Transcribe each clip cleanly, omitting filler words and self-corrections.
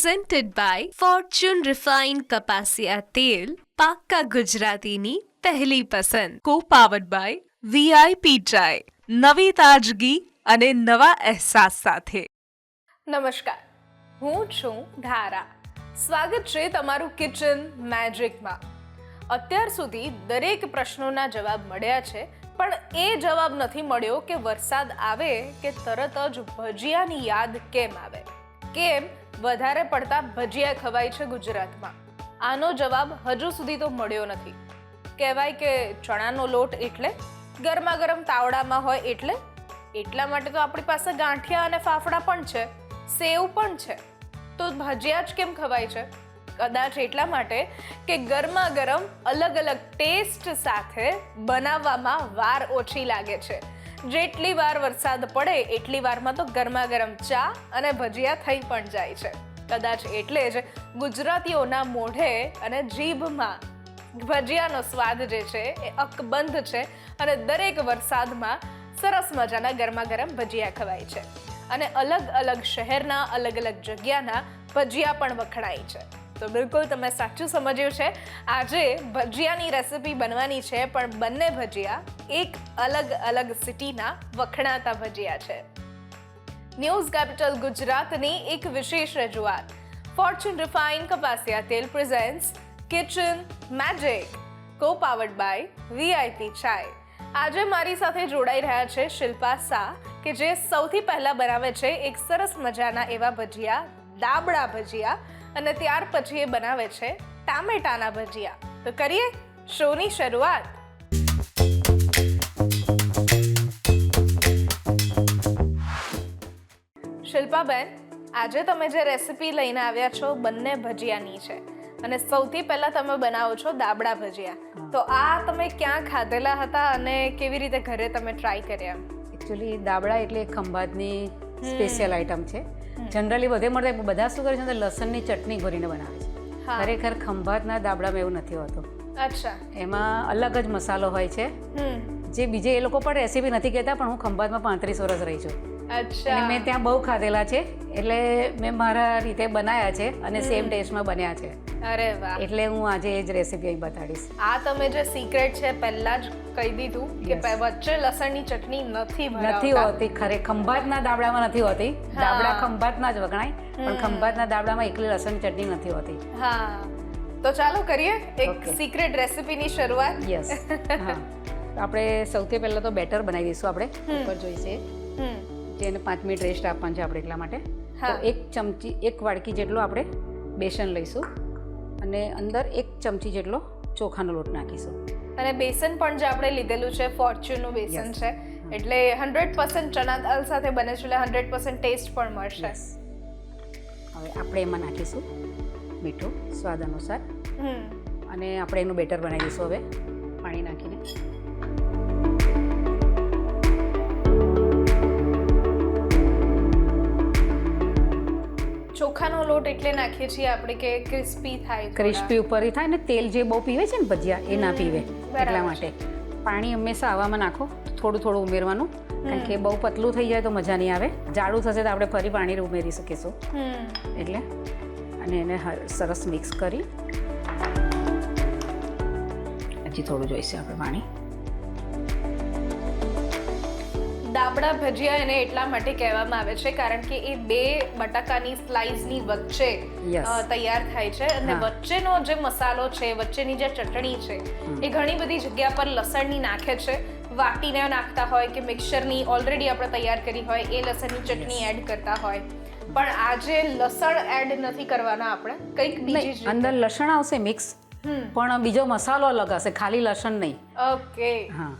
presented by Fortune Refined કપાસિયા તેલ પાક્કા ગુજરાતીની પહેલી પસંદ co-powered by VIP ચાય નવી તાજગી અને નવા અહેસાસ સાથે. નમસ્કાર, હું છું ધારા. સ્વાગત છે તમારું કિચન મેજિકમાં. અત્યાર સુધી દરેક પ્રશ્નોના જવાબ મળ્યા છે, પણ એ જવાબ નથી મળ્યો કે વરસાદ આવે કે તરત જ ભજીયાની યાદ કેમ આવે, કેમ વધારે પડતા ભજીયા ખવાય છે ગુજરાતમાં. આનો જવાબ હજુ સુધી તો મળ્યો નથી. કહેવાય કે ચણાનો લોટ એટલે ગરમા ગરમ તાવડામાં હોય એટલે એટલા માટે તો આપણી પાસે ગાંઠિયા અને ફાફડા પણ છે, સેવ પણ છે. તો ભજીયા જ કેમ ખવાય છે? કદાચ એટલા માટે કે ગરમા ગરમ અલગ અલગ ટેસ્ટ સાથે બનાવવામાં વાર ઓછી લાગે છે. જેટલી વાર વરસાદ પડે એટલી વારમાં તો ગરમા ગરમ ચા અને ભજીયા થઈ પણ જાય છે. કદાચ એટલે જ ગુજરાતીઓના મોઢે અને જીભમાં ભજીયાનો સ્વાદ જે છે એ અકબંધ છે અને દરેક વરસાદમાં સરસ મજાના ગરમા ગરમ ભજીયા ખવાય છે. અને અલગ અલગ શહેરના અલગ અલગ જગ્યાના ભજીયા પણ વખણાય છે. તો બિલકુલ તમે સાચું સમજ્યું છે. આજે ભજીયાની રેસિપી બનવાની છે, પણ બંને ભજીયા એક અલગ અલગ સિટીના વખણાતા ભજીયા છે. ન્યૂઝ કેપિટલ ગુજરાતની એક વિશેષ રજૂઆત ફોર્ચ્યુન રિફાઇન્ડ કપાસિયા તેલ presents kitchen magic co-powered by VIP ચાય. આજે મારી સાથે જોડાઈ રહ્યા છે શિલ્પા શાહ, કે જે સૌથી પહેલા બનાવે છે એક સરસ મજાના એવા ભજીયા, દાબડા ભજીયા, અને ત્યાર પછી એ બનાવે છે ટામેટાના ભજીયા. તો કરીએ શોની શરૂઆત. શિલ્પાબેન, આજે તમે જે રેસિપી લઈને આવ્યા છો બંને ભજીયાની છે, અને સૌથી પહેલા તમે બનાવો છો દાબડા ભજીયા. તો આ તમે ક્યાં ખાધેલા હતા અને કેવી રીતે ઘરે તમે ટ્રાય કર્યા? એકચ્યુઅલી દાબડા એટલે ખંભાતની સ્પેશિયલ આઈટમ છે. જનરલી બધે મળે, બધા શું કરે છે લસણની ચટણી ભરીને બનાવે છે. ખરેખર ખંભાતના દાબડામાં એવું નથી હોતું. અચ્છા. એમાં અલગ જ મસાલો હોય છે, જે બીજે એ લોકો પણ રેસીપી નથી કહેતા, પણ હું ખંભાતમાં 35 વર્ષ રહી છું. અચ્છા. અને મેં ત્યાં બહુ ખાધેલા છે, એટલે મેં મારા રીતે બનાવ્યા છે અને સેમ ટેસ્ટમાં બન્યા છે. અરે વાહ. એટલે હું આજે એ જ રેસીપી અહીં બતાડીશ. આ તમે જે સિક્રેટ છે પહેલા જ કહી દીધું કે વચ્ચે લસણની ચટણી નથી હોતી. ખંભાતના દાબડામાં નથી હોતી. દાબડા ખંભાતના જ વગણાય, પણ ખંભાતના દાબડામાં એકલી લસણની ચટણી નથી હોતી. હા, તો ચાલો કરીએ એક સિક્રેટ રેસીપીની શરૂઆત. યસ. હા, આપણે સૌથી પહેલા તો બેટર બનાવી દઈશું. આપણે ઉપર જોઈશે જેને 5 મિનિટ રેસ્ટ આપવાનું છે આપણે, એટલા માટે. તો એક વાડકી જેટલો આપણે બેસન લઈશું અને અંદર 1 ચમચી જેટલો ચોખાનો લોટ નાખીશું. અને બેસન પણ જે આપણે લીધેલું છે ફોર્ચ્યુનનું બેસન છે, એટલે 100% ચણા દાળ સાથે બને છે, એટલે 100% ટેસ્ટ પણ મળશે. હવે આપણે એમાં નાખીશું મીઠું સ્વાદ અનુસાર, અને આપણે એનું બેટર બનાવી દઈશું. હવે પાણી નાખીને ચોખાનો લોટ એટલે નાખીએ છીએ આપણે કે ક્રિસ્પી થાય, ક્રિસ્પી ઉપરથી થાય ને. તેલ જે બહુ પીવે છે ને ભજીયા, એ ના પીવે, એટલા માટે. પાણી હંમેશા આવામાં નાખો, થોડું થોડું ઉમેરવાનું, કારણ કે બહુ પતલું થઈ જાય તો મજા નહીં આવે. જાડું થશે તો આપણે ફરી પાણી ઉમેરી શકીશું. એટલે અને એને સરસ મિક્સ કરી, હજી થોડું જોઈશે આપણે પાણી. દાબડા ભજીયા એને એટલા માટે કહેવામાં આવે છે કારણ કે એ 2 બટાકાની સ્લાઇસની વચ્ચે તૈયાર થાય છે, અને વચ્ચેનો જે મસાલો છે, વચ્ચેની જે ચટણી છે, એ ઘણી બધી જગ્યા પર લસણની નાખે છે, વાટીને નાખતા હોય કે મિક્સરની ઓલરેડી આપણે તૈયાર કરી હોય એ લસણની ચટણી એડ કરતા હોય. પણ આજે લસણ એડ નથી કરવાના આપણે, કંઈક બીજી અંદર લસણ આવશે મિક્સ, પણ બીજો મસાલો અલગ હશે, ખાલી લસણ નહીં. ઓકે. હા,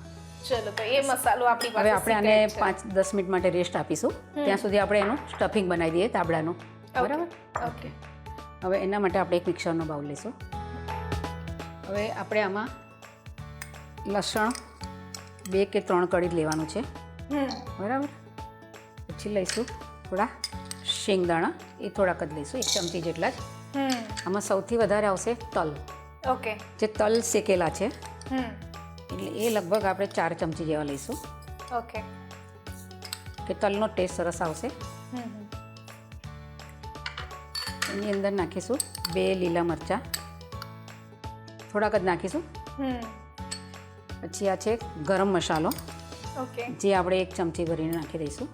ચલો. તો એ મસાલો આપણી પાસે. હવે આપણે આને 5-10 મિનિટ માટે રેસ્ટ આપીશું. ત્યાં સુધી આપણે એનું સ્ટફિંગ બનાવી દઈએ દાબડાનું. બરાબર? ઓકે. હવે એના માટે આપણે એક મિક્સરનો બાઉલ લઈશું. હવે આપણે આમાં લસણ 2 કે 3 કળી લેવાનું છે. બરાબર? પછી લઈશું થોડા શેંગદાણા, એ થોડાક જ લઈશું, 1 ચમચી જેટલા જ. આમાં સૌથી વધારે આવશે તલ. ઓકે. જે તલ શેકેલા છે, એટલે એ લગભગ આપણે 4 ચમચી જેવા લઈશું. ઓકે. કે તલનો ટેસ્ટ સરસ આવશે. એની અંદર નાખીશું 2 લીલા મરચાં, થોડાક જ નાખીશું. પછી આ છે ગરમ મસાલો, ઓકે. જે આપણે 1 ચમચી ભરીને નાખી દઈશું.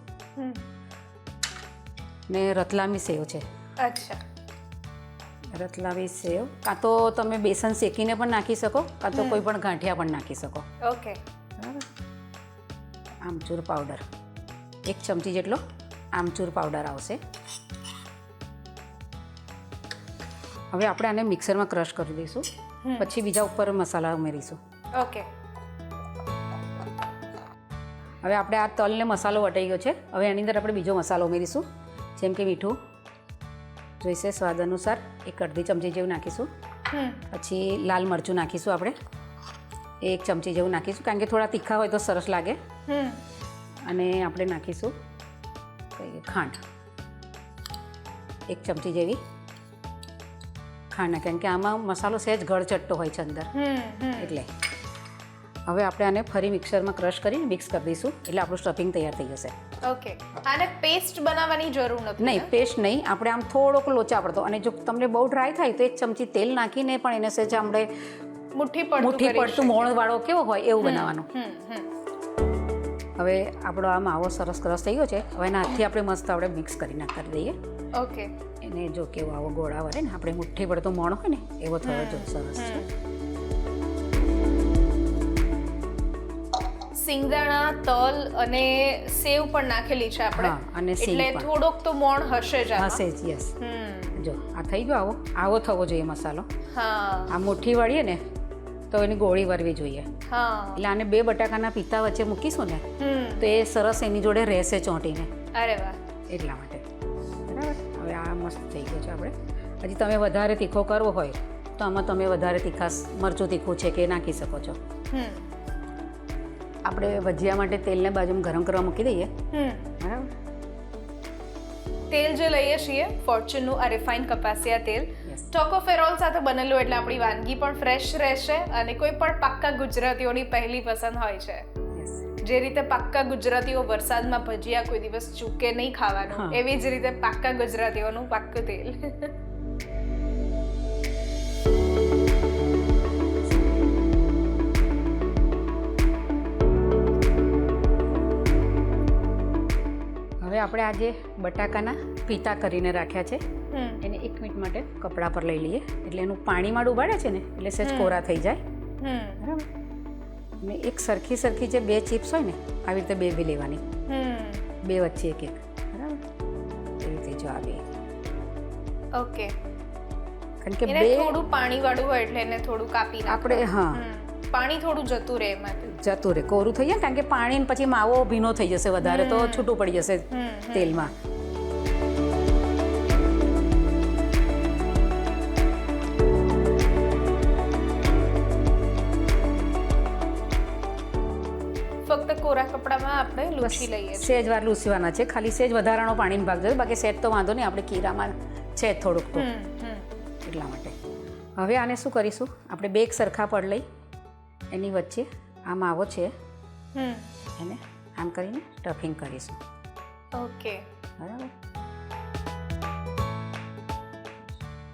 ને રતલામી સેવ છે. અચ્છા. રતલામી સેવ કાં તો તમે બેસન શેકીને પણ નાખી શકો, કાં તો કોઈ પણ ગાંઠિયા પણ નાખી શકો. ઓકે. બરાબર. આમચૂર પાવડર 1 ચમચી જેટલો આમચૂર પાવડર આવશે. હવે આપણે આને મિક્સરમાં ક્રશ કરી દઈશું, પછી બીજા ઉપર મસાલા ઉમેરીશું. ઓકે. હવે આપણે આ તલને મસાલો વટાઈ ગયો છે. હવે એની અંદર આપણે બીજો મસાલો ઉમેરીશું, જેમ કે મીઠું જોઈશે સ્વાદ અનુસાર 1 ચમચી જેવું નાખીશું. પછી લાલ મરચું નાખીશું આપણે 1 ચમચી જેવું નાખીશું, કારણ કે થોડા તીખા હોય તો સરસ લાગે. અને આપણે નાખીશું ખાંડ 1 ચમચી જેવી ખાંડ, કારણ કે આમાં મસાલો સહેજ ગળચટ્ટો હોય છે અંદર, એટલે. હવે આપણે આને ફરી મિક્સરમાં ક્રશ કરીને મિક્સ કરી દઈશું, એટલે આપણું સ્ટફિંગ તૈયાર થઈ જશે. ઓકે. આને પેસ્ટ બનાવવાની જરૂર નથી? નહીં, પેસ્ટ નહીં. આપણે આમ થોડોક લોચા પડતો, અને જો તમને બહુ ડ્રાય થાય તો 1 ચમચી તેલ નાખીને પણ એને સહેજ આપણે મુઠ્ઠી પડતું મોણવાળો કેવો હોય એવું બનાવવાનું. હવે આપણો આ માવો સરસ ક્રશ થઈ ગયો છે. હવે એના હાથથી આપણે મસ્ત આપણે મિક્સ કરી દઈએ. ઓકે. એને જો કેવો આવો ગોળા વરે ને આપણે મુઠ્ઠી પડતો મોણ હોય ને એવો થયો જો સરસ છે. સિંગદાણા, તલ અને સેવ પણ નાખેલી છે આપણે. અને સેવ એટલે પણ. થોડોક તો મોણ હશે જ આમાં. હશે જ, યસ. જો આ થઈ ગયો આવો થવો જોઈએ મસાલો. હા. આ મુઠ્ઠી વાળીએ ને તો એની ગોળી વરવી જોઈએ. હા. એટલે આને 2 બટાકાના પિતા વચ્ચે મૂકીશું ને તો એ સરસ એની જોડે રહેશે ચોંટીને. અરે વાહ. એટલા માટે. બરાબર. હવે આ મસ્ત થઈ ગયો છે. આપણે હજી તમે વધારે તીખો કરવો હોય તો આમાં તમે વધારે તીખાશ મરચું તીખું છે કે નાખી શકો છો. આપણે ભજીયા માટે તેલને બાજુમાં ગરમ કરવા મૂકી દઈએ. બરાબર. તેલ જે લઈએ છીએ ફોર્ચ્યુનનું આ રિફાઇન્ડ કપાસિયા તેલ Yes. ટોકોફેરોલ સાથે બનેલું, એટલે આપણી વાનગી પણ ફ્રેશ રહેશે અને કોઈ પણ પાક્કા ગુજરાતીઓની પહેલી પસંદ હોય છે. યસ. જે રીતે પાક્કા ગુજરાતીઓ વરસાદમાં ભજીયા કોઈ દિવસ ચૂકે નહીં ખાવાનું, હા. એવી જ રીતે પાક્કા ગુજરાતીઓનું પાક્કું તેલ. હવે આપણે આજે બટાકાના પિતા કરીને રાખ્યા છે, એને 1 મિનિટ માટે કપડા પર લઈ લઈએ, એટલે એનું પાણીમાં ડૂબાડે છે ને એટલે સહેજ કોરા થઈ જાય. બરાબર. અને એક સરખી જે 2 ચિપ્સ હોય ને આવી રીતે 2 બી લેવાની, 2 વચ્ચે 1. બરાબર. એવી રીતે જો આ 2. ઓકે. કારણ કે એને 2 થોડું પાણી વાળું હોય એટલે એને થોડું કાપી આપણે પાણી થોડું જતું રહે એમાંથી. જતું રહે, કોરું થઈ જાય, કારણ કે પાણી ને પછી માવો ભીનો થઈ જશે વધારે તો છૂટું પડી જશે તેલમાં. ફક્ત કોરા કપડામાં આપણે લૂછી લઈએ છીએ. સહેજ વાર લૂસવાના છે, ખાલી સહેજ વધારાનો પાણીનો ભાગ જોઈએ, બાકી સહેજ તો વાંધો નહીં, આપણે કીરામાં છે થોડુંક તો એટલા માટે. હવે આને શું કરીશું, આપણે 2 સરખા પડ લઈ એની વચ્ચે આ માવો છે એને આમ કરીને સ્ટફિંગ કરીશું. ઓકે. બરાબર.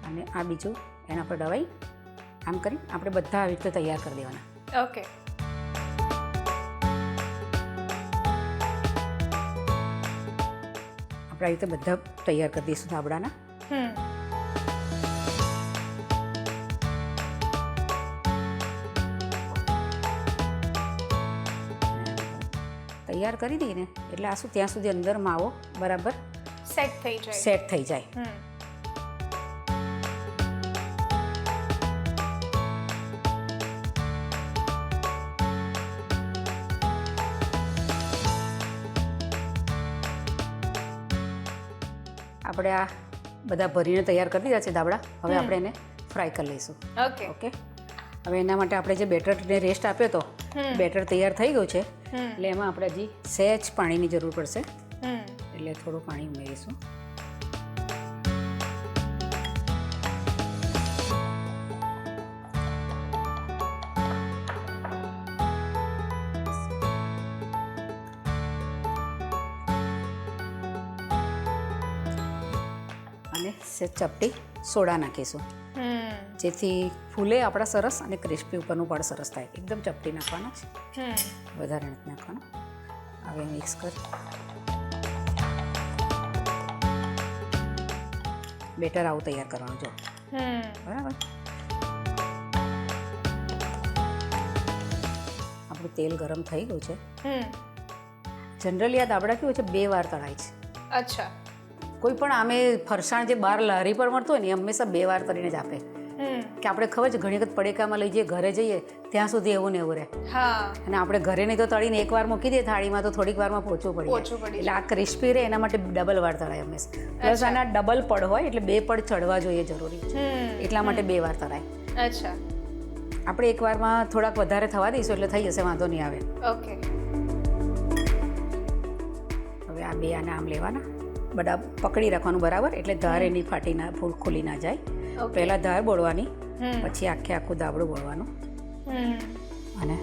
અને આ બીજું એના પર દવાઈ આમ કરી આપણે બધા આવી રીતે તૈયાર કરી દેવાના. ઓકે. આપણે આવી રીતે બધા તૈયાર કરી દઈશું ધાબળાના. તૈયાર કરી દઈએ ને એટલે આ શું ત્યાં સુધી અંદર માવો બરાબર સેટ થઈ જાય. સેટ થઈ જાય. આપણે આ બધા ભરીને તૈયાર કરી દીધા છે ધાબળા. હવે આપણે એને ફ્રાય કરી લઈશું. ઓકે. ઓકે. હવે એના માટે આપણે જે બેટરને રેસ્ટ આપ્યો હતો, બેટર તૈયાર થઈ ગયું છે, એટલે એમાં આપણે હજી સહેજ પાણીની જરૂર પડશે, એટલે થોડું પાણી ઉમેરીશું. અને ચપટી સોડા નાખીશું, જેથી ફૂલે આપણા સરસ અને ક્રિસ્પી ઉપરનું પણ સરસ થાય. એકદમ ચપટી નાખવાના છે, વધારે નથી નાખવાનું. હવે મિક્સ કરી બેટર આવું તૈયાર કરવાનું. જો બરાબર, આપણું તેલ ગરમ થઈ ગયું છે. જનરલી આ દાબડા કેવું છે, 2 વાર તળાય છે. અચ્છા. કોઈ પણ આમે ફરસાણ જે બહાર લારી પર મળતું હોય ને એ હંમેશા 2 વાર તળીને જ આપે, કે આપણે ખબર છે ઘણી વખત પડીકામાં લઈ જઈએ, ઘરે જઈએ ત્યાં સુધી એવું ને એવું રહે. અને આપણે ઘરે નહીં તો તળીને 1 વાર મૂકી દઈએ થાળીમાં, તો થોડીક વારમાં પોચું પડી જાય. એટલે આ ક્રિસ્પી રહે એના માટે ડબલ વાર તળાય હંમેશા. પ્લસ આના ડબલ પડ હોય એટલે 2 પડ ચડવા જોઈએ જરૂરી છે, એટલા માટે 2 વાર તળાય. અચ્છા. આપણે 1 વારમાં થોડાક વધારે થવા દઈશું એટલે થઈ જશે, વાંધો નહીં આવે. ઓકે. હવે આ 2 આને આમ લેવાના, બધા પકડી રાખવાનું બરાબર, એટલે ધાર એની ફાટી ના ફૂલ ખુલી ના જાય. પહેલા ધાર બોળવાની, પછી આખું દાબડું બોળવાનું, અને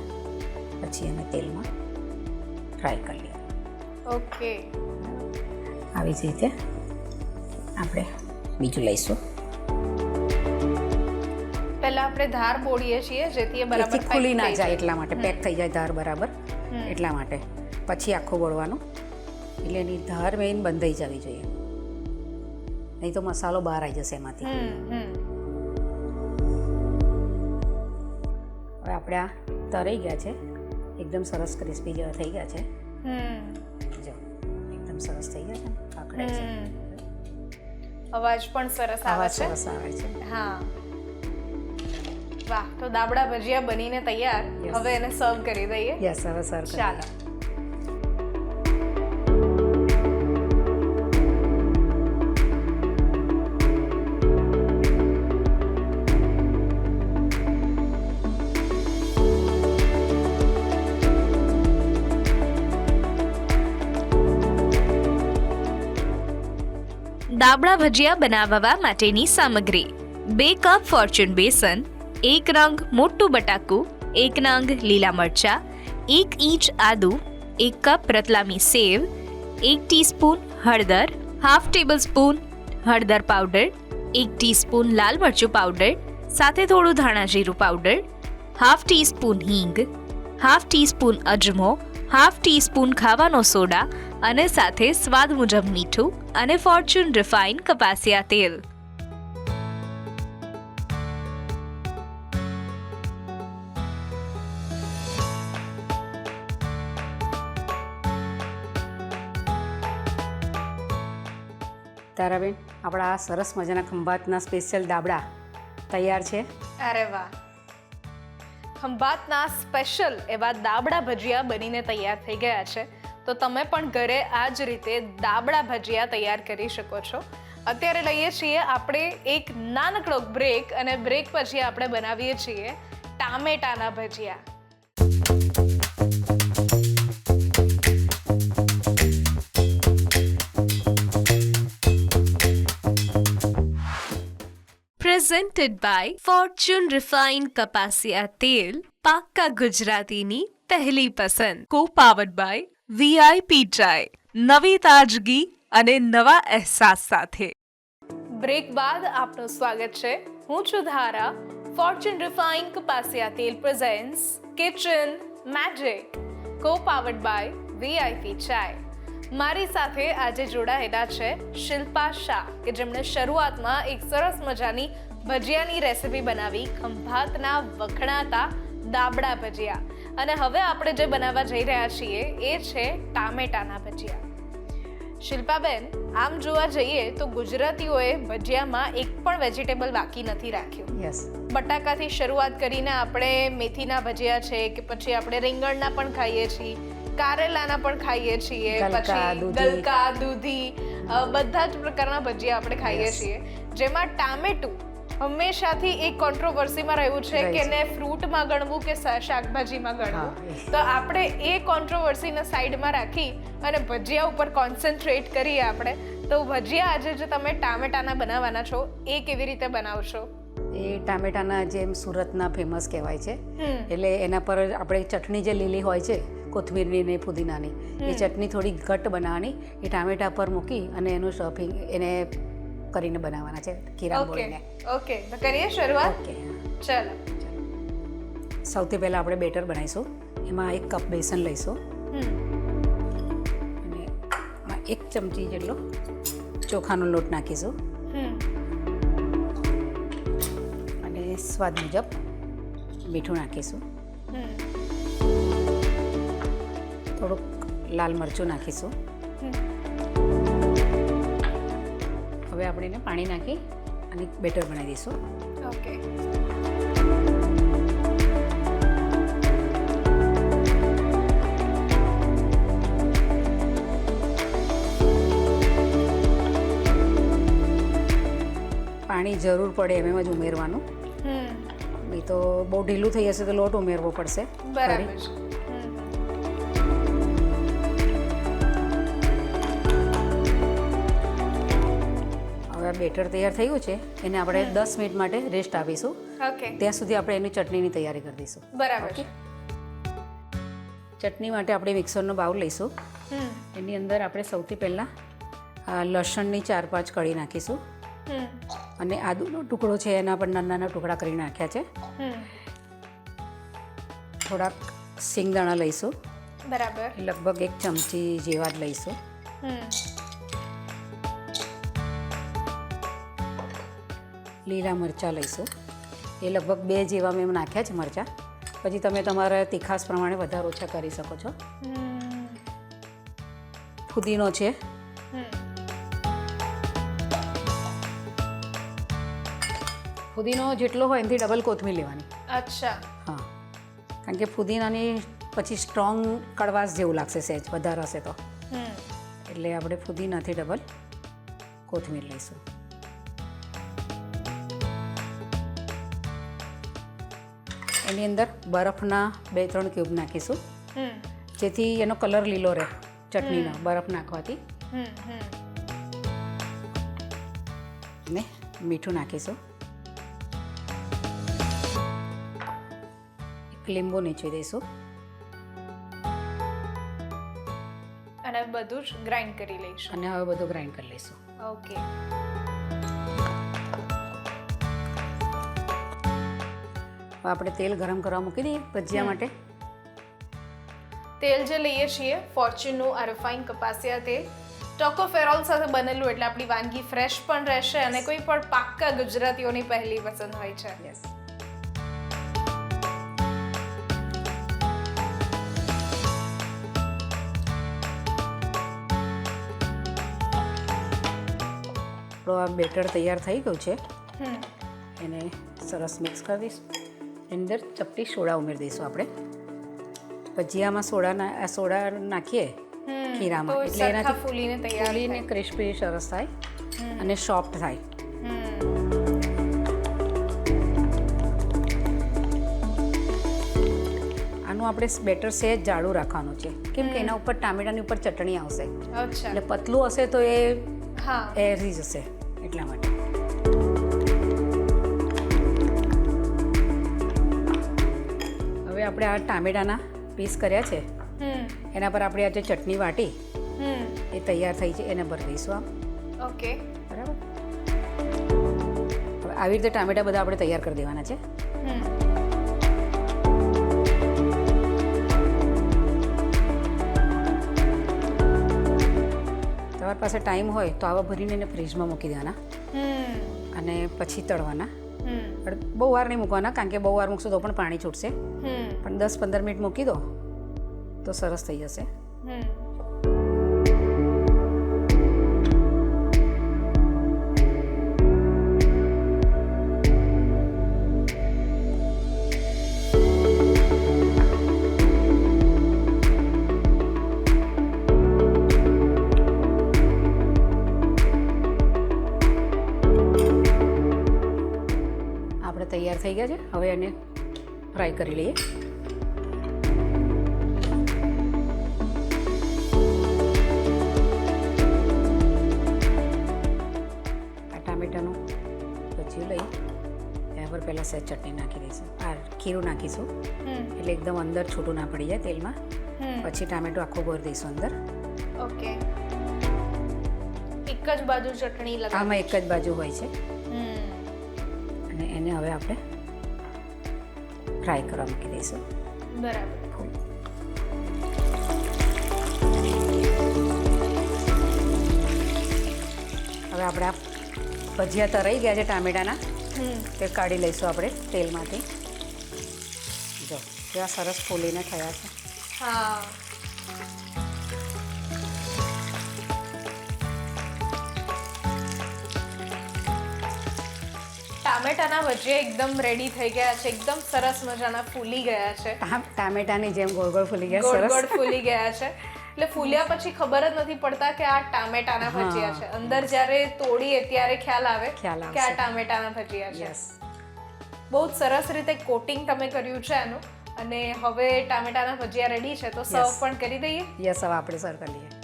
પછી એને તેલમાં ફ્રાય કરી લેવાનું. ઓકે. આવી જ રીતે આપણે બીજું લઈશું. પહેલા આપણે ધાર બોળીએ છીએ જેથી એ બરાબર ખુલી ના જાય, એટલા માટે પેક થઈ જાય ધાર બરાબર, એટલા માટે. પછી આખું બોળવાનું, એટલે એની ધાર મેઇન બંધાઈ જવી જોઈએ, નહીં તો મસાલો બહાર આવી જશે એમાંથી. હવે આપણે આ તરાઈ ગયા છે, એકદમ સરસ ક્રિસ્પી જેવા થઈ ગયા છે. જો એકદમ સરસ થઈ ગયા છે, કાકડા છે. અવાજ પણ સરસ આવે છે. સરસ આવે છે. હા, વાહ. તો દાબડા ભજીયા બનીને તૈયાર. હવે એને સર્વ કરી દઈએ. યસ, હવે સર્વ કરી. ચાલો. દાબડા ભજીયા બનાવવા માટેની સામગ્રી: 2 કપ ફોર્ચ્યુન બેસન, 1 નંગ મોટું બટાકું, 1 નંગ લીલા મરચા, 1 ઇંચ આદુ, 1 કપ રતલામી સેવ, 1 ટીસ્પૂન હળદર, હાફ ટેબલ સ્પૂન હળદર પાવડર, 1 ટીસ્પૂન લાલ મરચું પાવડર, સાથે થોડું ધાણા જીરું પાવડર, હાફ ટીસ્પૂન હિંગ, હાફ ટીસ્પૂન અજમો, હાફ ટીસ્પૂન ખાવાનો સોડા, અને સાથે સ્વાદ મુજબ મીઠું અને ફોર્ચ્યુન રિફાઇન્ડ કપાસિયા તેલ. તારાબેન, આપણા આ સરસ મજાના ખંભાતના સ્પેશિયલ દાબડા તૈયાર છે. અરે વાહ. ખંભાતના સ્પેશિયલ એવા દાબડા ભજીયા બનીને તૈયાર થઈ ગયા છે. તો તમે પણ ઘરે આ જ રીતે દાબડા ભજીયા તૈયાર કરી શકો છો. અત્યારે લઈએ છીએ આપણે એક નાનકડો બ્રેક, અને બ્રેક પછી આપણે બનાવીએ છીએ ટામેટાના ભજીયા. Presented by Fortune Refined કપાસિયા તેલ, પાક્કા ગુજરાતીની પહેલી પસંદ. Co-powered by VIP ચાય, નવી તાજગી અને નવા અહેસાસ સાથે. બ્રેક બાદ આપનું સ્વાગત છે. હું છું ધારા. ફોર્ચ્યુન રિફાઇન્ડ કપાસિયા તેલ presents kitchen magic, co-powered by VIP ચાય. મારી સાથે આજે જોડાયેલા છે શિલ્પા શાહ, કે જેમણે શરૂઆતમાં એક સરસ મજાની ભજીયાની રેસિપી બનાવી, ખંભાતના વખણાતા દાબડા ભજીયા. અને હવે આપણે જે બનાવવા જઈ રહ્યા છીએ એ છે ટામેટાના ભજીયા. શિલ્પાબેન, આમ જોવા જઈએ તો ગુજરાતીઓએ ભજીયામાં એક પણ વેજીટેબલ બાકી નથી રાખ્યું. યસ. બટાકાથી શરૂઆત કરીને આપણે મેથીના ભજીયા છે, કે પછી આપણે રીંગણના પણ ખાઈએ છીએ, કારેલાના પણ ખાઈએ છીએ, પછી ગલકા, દૂધી, બધા જ પ્રકારના ભજીયા આપણે ખાઈએ છીએ. જેમાં ટામેટું હંમેશાથી એક કોન્ટ્રોવર્સીમાં રહ્યું છે કે એને ફ્રૂટમાં ગણવું કે શાકભાજીમાં ગણવું. તો આપણે એ કોન્ટ્રોવર્સીને સાઈડમાં રાખી અને ભજીયા ઉપર કોન્સન્ટ્રેટ કરીએ આપણે. તો ભજીયા આજે જે તમે ટામેટાના બનાવવાના છો એ કેવી રીતે બનાવશો? એ ટામેટાના જેમ સુરતના ફેમસ કહેવાય છે, એટલે એના પર આપણે ચટણી જે લીલી હોય છે, કોથમીરની ને પુદીનાની, એ ચટણી થોડી ઘટ્ટ બનાવવાની, એ ટામેટા પર મૂકી અને એનું સ્ટફિંગ, એને કરીને બનાવવાના છે ખીરા ઓકે બોળીને. ઓકે તો કરીએ શરૂઆત. ઓકે. ચાલો. સૌથી પહેલાં આપણે બેટર બનાવીશું. એમાં 1 કપ બેસન લઈશું હમ અને એમાં 1 ચમચી જેટલો ચોખાનો લોટ નાખીશું હમ અને સ્વાદ મુજબ મીઠું નાખીશું. હમ થોડુંક લાલ મરચું નાખીશું. હમ હવે આપણે એને પાણી નાખી અને બેટર બનાવી દઈશું. ઓકે. પાણી જરૂર પડે એમ જ ઉમેરવાનું, હમ નહીં તો બહુ ઢીલું થઈ જશે તો લોટ ઉમેરવો પડશે. બરાબર ફરી. છે. હમ હવે આ બેટર તૈયાર થયું છે એને આપણે 10 મિનિટ માટે રેસ્ટ આપીશું. ઓકે. ત્યાં સુધી આપણે એની ચટણીની તૈયારી કરી દઈશું. બરાબર છે. ચટણી માટે આપણે મિક્સરનો બાઉલ લઈશું. હમ એની અંદર આપણે સૌથી પહેલાં લસણની 4-5 કળી નાખીશું હમ અને આદુનો ટુકડો છે એના પર નાના નાના ટુકડા કરી નાખ્યા છે. હમ થોડાક સિંગદાણા લઈશું, બરાબર. લગભગ 1 ચમચી જેવા જ લઈશું. હમ લીલા મરચાં લઈશું, એ લગભગ 2 જેવા મેં નાખ્યા છે મરચાં. પછી તમે તમારા તીખાસ પ્રમાણે વધારે ઓછા કરી શકો છો. હમ ફુદીનો છે, હમ ફુદીનો જેટલો હોય એનાથી ડબલ કોથમીર લેવાની. અચ્છા. હા, કારણ કે ફુદીનાની પછી સ્ટ્રોંગ કડવાશ જેવું લાગશે સહેજ વધારે હશે તો, હમ એટલે આપણે ફુદીનાથી ડબલ કોથમીર લઈશું. એની અંદર બરફના 2-3 ક્યુબ નાખીશું હમ જેથી એનો કલર લીલો રહે ચટણીનો બરફ નાખવાથી. હમ હમ અને મીઠું નાખીશું. એક લીંબુ નીચવી દઈશું અને બધું જ ગ્રાઇન્ડ કરી લઈશું. અને હવે બધું ગ્રાઇન્ડ કરી લઈશું. ઓકે. હવે આપણે તેલ ગરમ કરવા મૂકી દઈએ ભજીયા માટે. તેલ જે લઈએ છીએ ફોર્ચ્યુનનું આ રિફાઇન કપાસિયા તેલ ટોકોફેરોલ સાથે બનેલું, એટલે આપણી વાનગી ફ્રેશ પણ રહેશે અને કોઈ પણ પાક્કા ગુજરાતીઓની પહેલી પસંદ હોય છે. યસ. આપણું આ બેટર તૈયાર થઈ ગયું છે. હમ એને સરસ મિક્સ કરી દઈશું. એની અંદર ચપટી સોડા ઉમેરી દઈશું આપણે. ભજીયામાં સોડા નાખીએ ખીરામાં તો એટલે સરખા એનાથી ફૂલીને તૈયાર ફૂલીને ક્રિસ્પી સરસ થાય અને સોફ્ટ થાય. હમ આનું આપણે બેટર સહેજ જાડું રાખવાનું છે કેમ કે એના ઉપર ટામેટાની ઉપર ચટણી આવશે, અચ્છા. એટલે પતલું હશે તો એ હા. એરી જશે એટલા માટે. હવે આપણે આ ટામેટાના પીસ કર્યા છે હમ એના પર આપણે આ જે ચટણી વાટી હમ એ તૈયાર થઈ છે એને ભરી દઈશું આમ. ઓકે. બરાબર. હવે આવી રીતે ટામેટા બધા આપણે તૈયાર કરી દેવાના છે. હમ તમારી પાસે ટાઈમ હોય તો આવા ભરીને એને ફ્રીજમાં મૂકી દેવાના હમ અને પછી તળવાના. હમ પણ બહુ વાર નહીં મૂકવાના કારણ કે બહુ વાર મૂકશો તો પણ પાણી છૂટશે, હમ પણ 10-15 મિનિટ મૂકી દો તો સરસ થઈ જશે. હમ આપણે તૈયાર થઈ ગયા છે. હવે એને ફ્રાય કરી લઈએ. આ ટામેટાનું ભજીયું લઈ એના પર પહેલાં સહેજ ચટણી નાખી દઈશું, આ ખીરું નાખીશું એટલે એકદમ અંદર છૂટું ના પડી જાય તેલમાં. પછી ટામેટું આખું ભરી દઈશું અંદર. ઓકે. એક જ બાજુ ચટણી લગાવી આમાં એક જ બાજુ હોય છે હમ અને એને હવે આપણે ફ્રાય કરવા મૂકી દઈશું. બરાબર. હવે આપણે આ ભજીયા તરાઈ ગયા છે ટામેટાના, હમ તે કાઢી લઈશું આપણે તેલમાંથી. જો કેવા સરસ ફૂલીને થયા છે. હા ટામેટાના ભજીયા એકદમ રેડી થઈ ગયા છે, એકદમ સરસ મજાના ફૂલી ગયા છે, ટામેટાની જેમ ગોળ ગોળ ફૂલી ગયા, ગોળ સરસ. ગોળ ફૂલી ગયા છે. એટલે ફૂલ્યા પછી ખબર જ નથી પડતા કે આ ટામેટાના ભજીયા છે. અંદર જ્યારે તોડીએ ત્યારે ખ્યાલ આવે કે ખ્યાલ આ આવશે. ટામેટાના ભજીયા છે. યસ. બહુ જ સરસ રીતે કોટિંગ તમે કર્યું છે આનું, અને હવે ટામેટાના ભજીયા રેડી છે, તો સર્વ Yes. પણ કરી દઈએ. યસ, હવે આપણે સર્વ કરી લઈએ.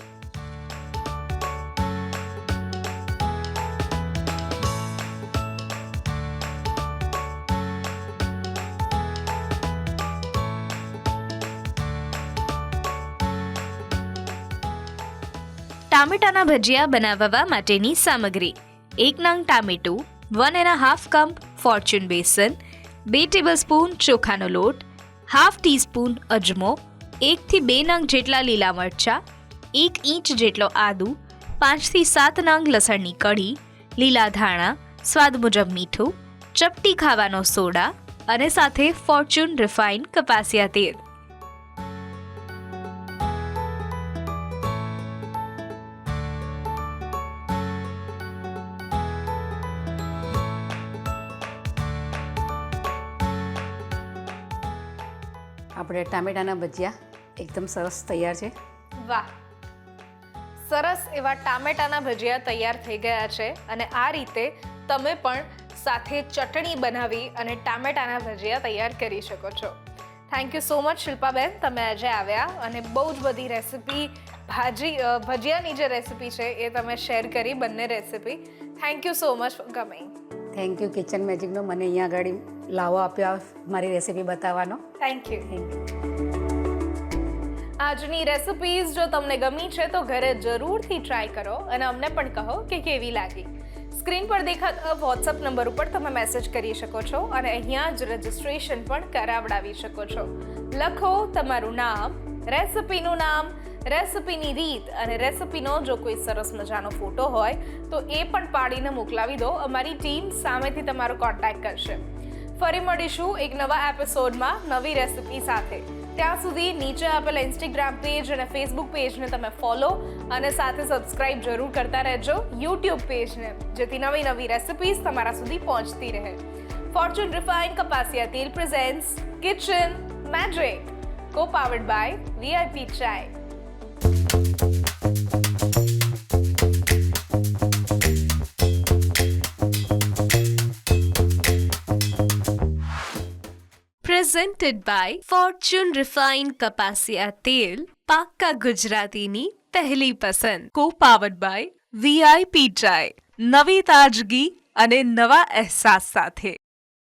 ટામેટાના ભજીયા બનાવવા માટેની સામગ્રી: 1 નંગ ટામેટું, 1½ કપ ફોર્ચ્યુન બેસન, 2 ટેબલસ્પૂન ચોખાનો લોટ, ½ ટીસ્પૂન અજમો, 1 થી 2 નંગ જેટલા લીલા મરચાં, 1 ઇંચ જેટલો આદુ, 5 થી 7 નંગ લસણની કળી, લીલા ધાણા, સ્વાદ મુજબ મીઠું, ચપટી ખાવાનો સોડા અને સાથે ફોર્ચ્યુન રિફાઇન્ડ કપાસિયા તેલ. આપણે ટામેટાના ભજીયા એકદમ સરસ તૈયાર છે. વાહ, સરસ એવા ટામેટાના ભજીયા તૈયાર થઈ ગયા છે. અને આ રીતે તમે પણ સાથે ચટણી બનાવી અને ટામેટાના ભજીયા તૈયાર કરી શકો છો. Thank you so much Shilpaben, તમે આજે આવ્યા અને બહુ જ બધી રેસિપી ભજીયાની જે રેસિપી છે એ તમે શેર કરી, બંને recipe. Thank you so much for coming. Thank you kitchen મેજિકનો મને અહીંયા આગળ લાવો આપ્યો મારી રેસિપી બતાવવાનો. Thank you. Thank you. આજની રેસિપીઝ જો તમને ગમી છે તો ઘરે જરૂરથી ટ્રાય કરો અને અમને પણ કહો કે કેવી લાગી. સ્ક્રીન પર દેખાતા વોટ્સઅપ નંબર ઉપર તમે મેસેજ કરી શકો છો અને અહીંયા જ રજિસ્ટ્રેશન પણ કરાવડાવી શકો છો. લખો તમારું નામ, રેસિપીનું નામ, રેસિપીની રીત અને રેસિપીનો જો કોઈ સરસ મજાનો ફોટો હોય તો એ પણ પાડીને મોકલાવી દો. અમારી ટીમ સામેથી તમારો કોન્ટેક્ટ કરશે. ફરી મળીશું એક નવા એપિસોડમાં નવી રેસિપી સાથે. ત્યાં સુધી નીચે આપેલા ઇન્સ્ટાગ્રામ પેજ અને ફેસબુક પેજને તમે ફોલો અને સાથે સબસ્ક્રાઇબ જરૂર કરતા રહેજો યુટ્યુબ પેજને, જેથી નવી નવી રેસિપીઝ તમારા સુધી પહોંચતી રહે. ફોર્ચ્યુન રિફાઇન્ડ કપાસિયા તેલ presents kitchen magic, co powered by VIP ચાય. Presented by Fortune Refined કપાસિયા તેલ, પાક્કા ગુજરાતીની પહેલી પસંદ. Co-powered by VIP ચાય, નવી તાજગી અને નવા અહેસાસ સાથે.